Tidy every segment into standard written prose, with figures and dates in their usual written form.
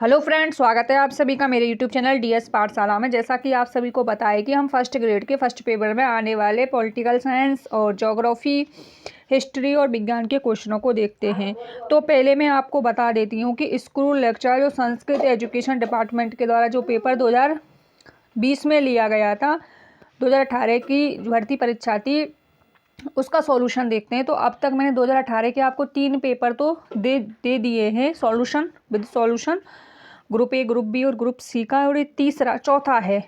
Hello friends, स्वागत है आप सभी का मेरे यूट्यूब चैनल डीएस पाठशाला में। जैसा कि आप सभी को पता है कि हम फर्स्ट ग्रेड के फर्स्ट पेपर में आने वाले पॉलिटिकल साइंस और ज्योग्राफी, हिस्ट्री और विज्ञान के क्वेश्चनों को देखते हैं। तो पहले मैं आपको बता देती हूँ कि स्कूल लेक्चर जो संस्कृत एजुकेशन डिपार्टमेंट के द्वारा जो पेपर 2020 में लिया गया था, 2018 की भर्ती परीक्षा थी, उसका सॉल्यूशन देखते हैं। तो अब तक मैंने 2018 के आपको 3 पेपर तो दे दिए हैं solution with solution, group A, group B और ग्रुप सी का, और ये चौथा है।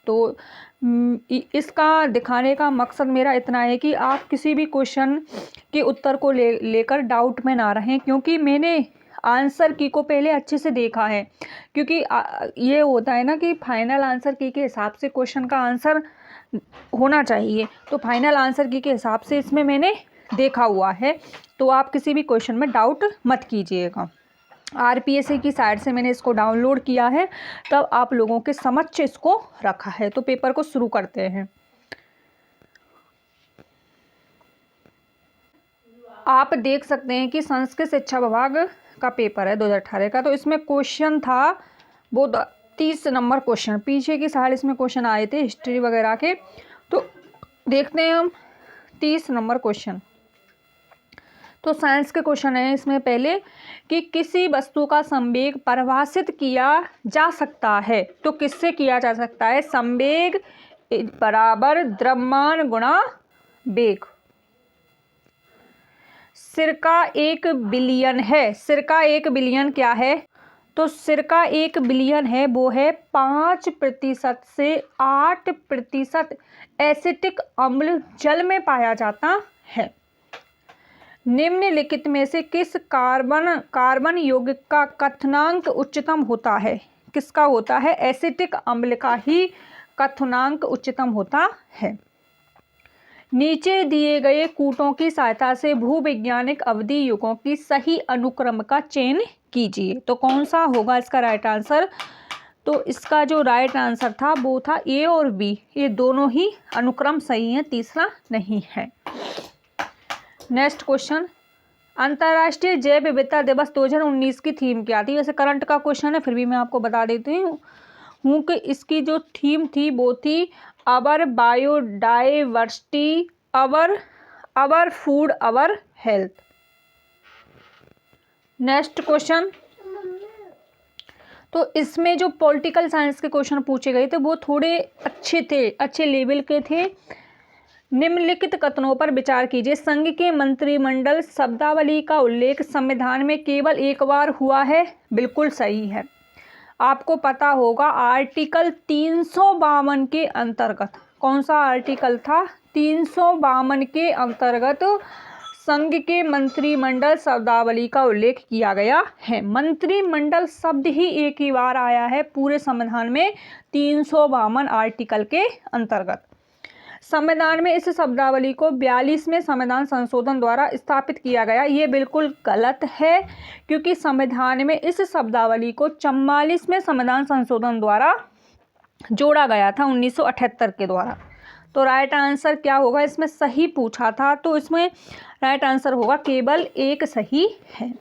तो इसका दिखाने का मकसद मेरा इतना है कि आप किसी भी क्वेश्चन के उत्तर को लेकर डाउट में ना रहें, क्योंकि मैंने आंसर की को पहले अच्छे से देखा है। क्योंकि ये होता है ना कि फाइनल आंसर की के हिसाब से क्वेश्चन का आंसर होना चाहिए, तो फाइनल आंसर की के हिसाब से इसमें मैंने देखा हुआ है। तो आप किसी भी क्वेश्चन में डाउट मत कीजिएगा। आरपीएससी की साइट से मैंने इसको डाउनलोड किया है, तब आप लोगों के समक्ष इसको रखा है। तो पेपर को शुरू करते हैं। आप देख सकते हैं कि संस्कृत शिक्षा विभाग का पेपर है 2018 का। तो इसमें क्वेश्चन था वो 30 नंबर क्वेश्चन, पीछे की साइड इसमें क्वेश्चन आए थे हिस्ट्री वगैरह के। तो देखते हैं हम 30 नंबर क्वेश्चन। तो साइंस के क्वेश्चन है इसमें पहले कि किसी वस्तु का संवेग परिभाषित किया जा सकता है। तो किससे किया जा सकता है? संवेग बराबर द्रव्यमान गुणा वेग। सिरका 1 बिलियन है। सिरका 1 बिलियन क्या है? तो सिरका 1 बिलियन है, वो है 5% से 8% एसिटिक अम्ल जल में पाया जाता है। निम्नलिखित में से किस कार्बन यौगिक का क्वथनांक उच्चतम होता है? किसका होता है? एसिटिक अम्ल का ही क्वथनांक उच्चतम होता है। नीचे दिए गए कूटों की सहायता से भूवैज्ञानिक अवधि युगों की सही अनुक्रम का चयन कीजिए। तो कौन सा होगा इसका राइट आंसर? तो इसका जो राइट आंसर था वो था ए और बी, ये दोनों ही अनुक्रम सही है, तीसरा नहीं है। नेक्स्ट क्वेश्चन, अंतर्राष्ट्रीय जैव विविधता दिवस 2019 की थीम क्या थी? वैसे करंट का क्वेश्चन है, फिर भी मैं आपको बता देती हूँ कि इसकी जो थीम थी वो थी our biodiversity, our food, our health. Next question, तो इसमें जो पॉलिटिकल साइंस के क्वेश्चन पूछे गए थे वो थोड़े अच्छे थे, अच्छे लेवल के थे। निम्नलिखित कथनों पर विचार कीजिए। संघ के मंत्रिमंडल शब्दावली का उल्लेख संविधान में केवल एक बार हुआ है। बिल्कुल सही है। आपको पता होगा आर्टिकल 352 के अंतर्गत, कौन सा आर्टिकल था? 352 के अंतर्गत संघ के मंत्रिमंडल शब्दावली का उल्लेख किया गया है। मंत्रिमंडल शब्द ही एक ही बार आया है पूरे संविधान में, 352 आर्टिकल के अंतर्गत। संविधान में इस शब्दावली को 42वें संविधान संशोधन द्वारा स्थापित किया गया। ये बिल्कुल गलत है, क्योंकि संविधान में इस शब्दावली को 44वें संविधान संशोधन द्वारा जोड़ा गया था 1978 के द्वारा। तो राइट आंसर क्या होगा? इसमें सही पूछा था, तो इसमें राइट आंसर होगा केवल एक सही है।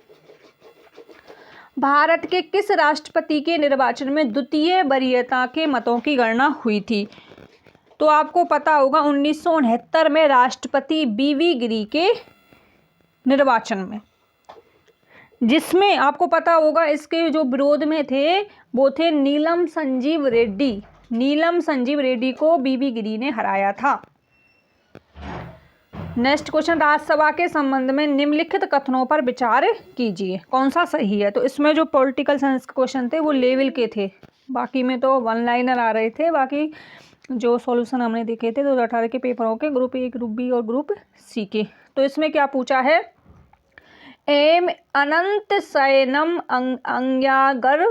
भारत के किस राष्ट्रपति के निर्वाचन में द्वितीय वरीयता के मतों की गणना हुई थी? तो आपको पता होगा 1969 में राष्ट्रपति बीवी गिरी के निर्वाचन में, जिसमें आपको पता होगा इसके जो विरोध में थे वो थे नीलम संजीव रेड्डी। नीलम संजीव रेड्डी को बीवी गिरी ने हराया था। नेक्स्ट क्वेश्चन, राज्यसभा के संबंध में निम्नलिखित कथनों पर विचार कीजिए। कौन सा सही है? तो इसमें जो पॉलिटिकल साइंस के क्वेश्चन थे वो लेवल के थे, बाकी में तो वन लाइनर आ रहे थे। बाकी जो सॉल्यूशन हमने देखे थे 2018 के पेपरों के, ग्रुप ए, ग्रुप बी और ग्रुप सी के। तो इसमें क्या पूछा है? एम अनंत शयनम अंग्यागर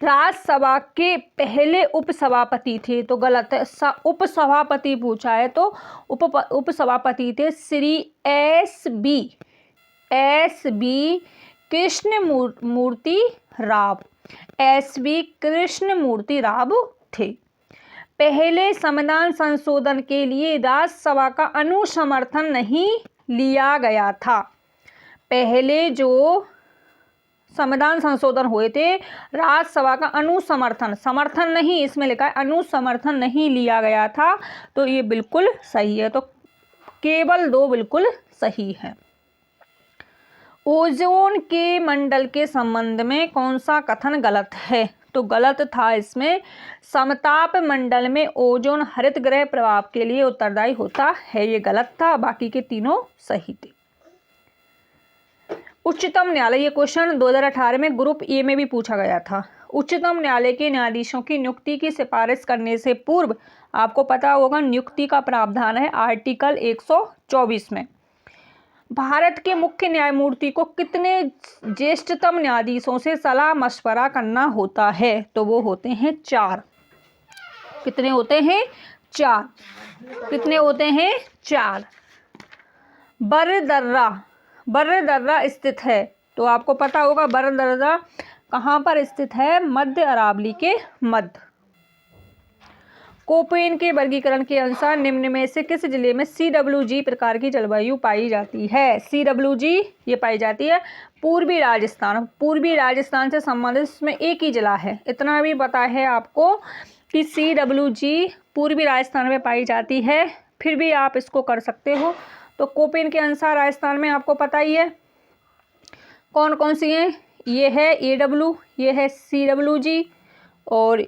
राज्यसभा के पहले उपसभापति थे। तो गलत है, उपसभापति पूछा है, तो उपसभापति थे Shri S B Krishnamurthy Rao. S B Krishnamurthy Rao थे। पहले संविधान संशोधन के लिए राज्यसभा का अनुसमर्थन नहीं लिया गया था। पहले जो संविधान संशोधन हुए थे, राज्यसभा का अनुसमर्थन, समर्थन नहीं, इसमें लिखा है अनुसमर्थन नहीं लिया गया था, तो ये बिल्कुल सही है। तो केवल 2 बिल्कुल सही है। ओजोन के मंडल के संबंध में कौन सा कथन गलत है? तो गलत था इसमें, समताप मंडल में ओजोन हरित गृह प्रभाव के लिए उत्तरदायी होता है, ये गलत था, बाकी के तीनों सही थे। उच्चतम न्यायालय, ये क्वेश्चन 2018 में ग्रुप ए में भी पूछा गया था। उच्चतम न्यायालय के न्यायाधीशों की नियुक्ति की सिफारिश करने से पूर्व आपको पता होगा नियुक्ति का प्रावधान है आर्टिकल 124 में। भारत के मुख्य न्यायमूर्ति को कितने ज्येष्ठतम न्यायाधीशों से सलाह मशवरा करना होता है? तो वो होते हैं 4। कितने होते हैं? 4। कितने होते हैं? 4। बर्रदर्रा स्थित है, तो आपको पता होगा बर्रदर्रा कहाँ पर स्थित है? मध्य अरावली के मध्य। कोपेन के वर्गीकरण के अनुसार निम्न में से किस जिले में CWG प्रकार की जलवायु पाई जाती है? CWG ये पाई जाती है पूर्वी राजस्थान। पूर्वी राजस्थान से संबंधित इसमें एक ही जिला है, इतना भी पता है आपको कि CWG पूर्वी राजस्थान में पाई जाती है, फिर भी आप इसको कर सकते हो। तो कोपेन के अनुसार राजस्थान में आपको पता ही है कौन कौन सी हैं, ये है AW, ये है CWG और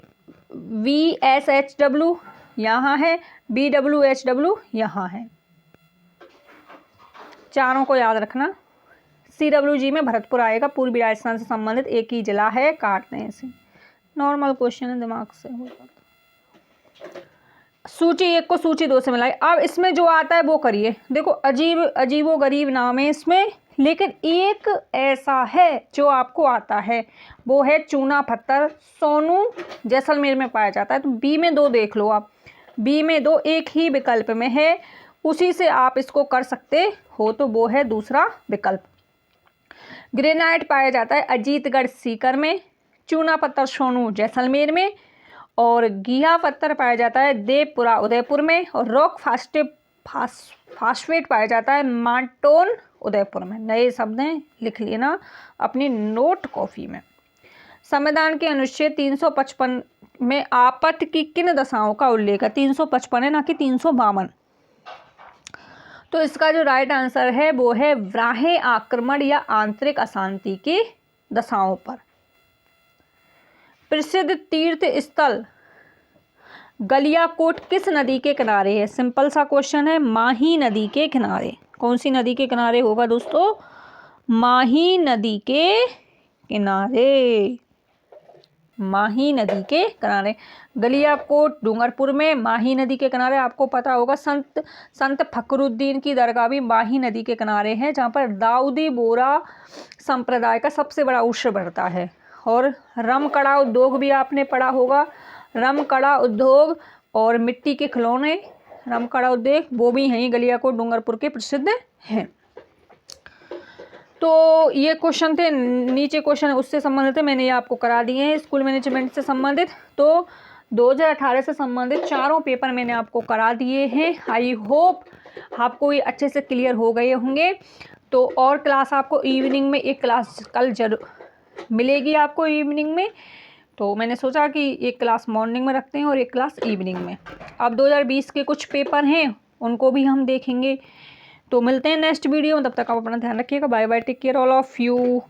VSHW यहाँ है, BWHW यहाँ है। चारों को याद रखना। CWG में भरतपुर आएगा, पूर्वी राजस्थान से संबंधित एक ही जिला है, काटते हैं इसे, नॉर्मल क्वेश्चन है, दिमाग से हो जाता। सूची 1 को सूची 2 से मिलाइए। अब इसमें जो आता है वो करिए। देखो अजीबो गरीब नाम है इसमें, लेकिन एक ऐसा है जो आपको आता है, वो है चूना पत्थर, सोनू जैसलमेर में पाया जाता है। तो बी में 2 देख लो आप, बी में 2 एक ही विकल्प में है, उसी से आप इसको कर सकते हो, तो वो है दूसरा विकल्प। ग्रेनाइट पाया जाता है अजीतगढ़ सीकर में, चूना पत्थर सोनू जैसलमेर में, और घिया पत्थर पाया जाता है देवपुरा उदयपुर में, और रॉक फास्फेट पाया जाता है मांटोन उदयपुर में। नए शब्द हैं, लिख लेना अपनी नोट कॉपी में। संविधान के अनुच्छेद 355 में आपत्ति की किन दशाओं का उल्लेख है? 355 है, ना कि 352। तो इसका जो राइट आंसर है वो है बाह्य आक्रमण या आंतरिक अशांति की दशाओं पर। प्रसिद्ध तीर्थ स्थल गलियाकोट किस नदी के किनारे है? सिंपल सा क्वेश्चन है, माही नदी के किनारे। कौन सी नदी के किनारे होगा दोस्तों? माही नदी के किनारे, माही नदी के किनारे। गलियाकोट डूंगरपुर में, माही नदी के किनारे। आपको पता होगा संत फखरुद्दीन की दरगाह भी माही नदी के किनारे है, जहाँ पर दाऊदी बोरा संप्रदाय का सबसे बड़ा उत्सव बढ़ता है। और रमकड़ा उद्योग भी आपने पढ़ा होगा, रमकड़ा उद्योग और मिट्टी के खिलौने, रमकड़ा उद्योग वो भी यहीं गलियाकोट डूंगरपुर के प्रसिद्ध हैं। तो ये क्वेश्चन थे, नीचे क्वेश्चन उससे संबंधित है, मैंने ये आपको करा दिए हैं स्कूल मैनेजमेंट से संबंधित। तो 2018 से संबंधित चारों पेपर मैंने आपको करा दिए हैं। आई होप आपको ये अच्छे से क्लियर हो गए होंगे। तो और क्लास आपको इवनिंग में, एक क्लास कल जरूर मिलेगी आपको इवनिंग में, तो मैंने सोचा कि एक क्लास मॉर्निंग में रखते हैं और एक क्लास इवनिंग में। अब 2020 के कुछ पेपर हैं, उनको भी हम देखेंगे। तो मिलते हैं नेक्स्ट वीडियो में, तब तक आप अपना ध्यान रखिएगा। Bye bye, take care all of you.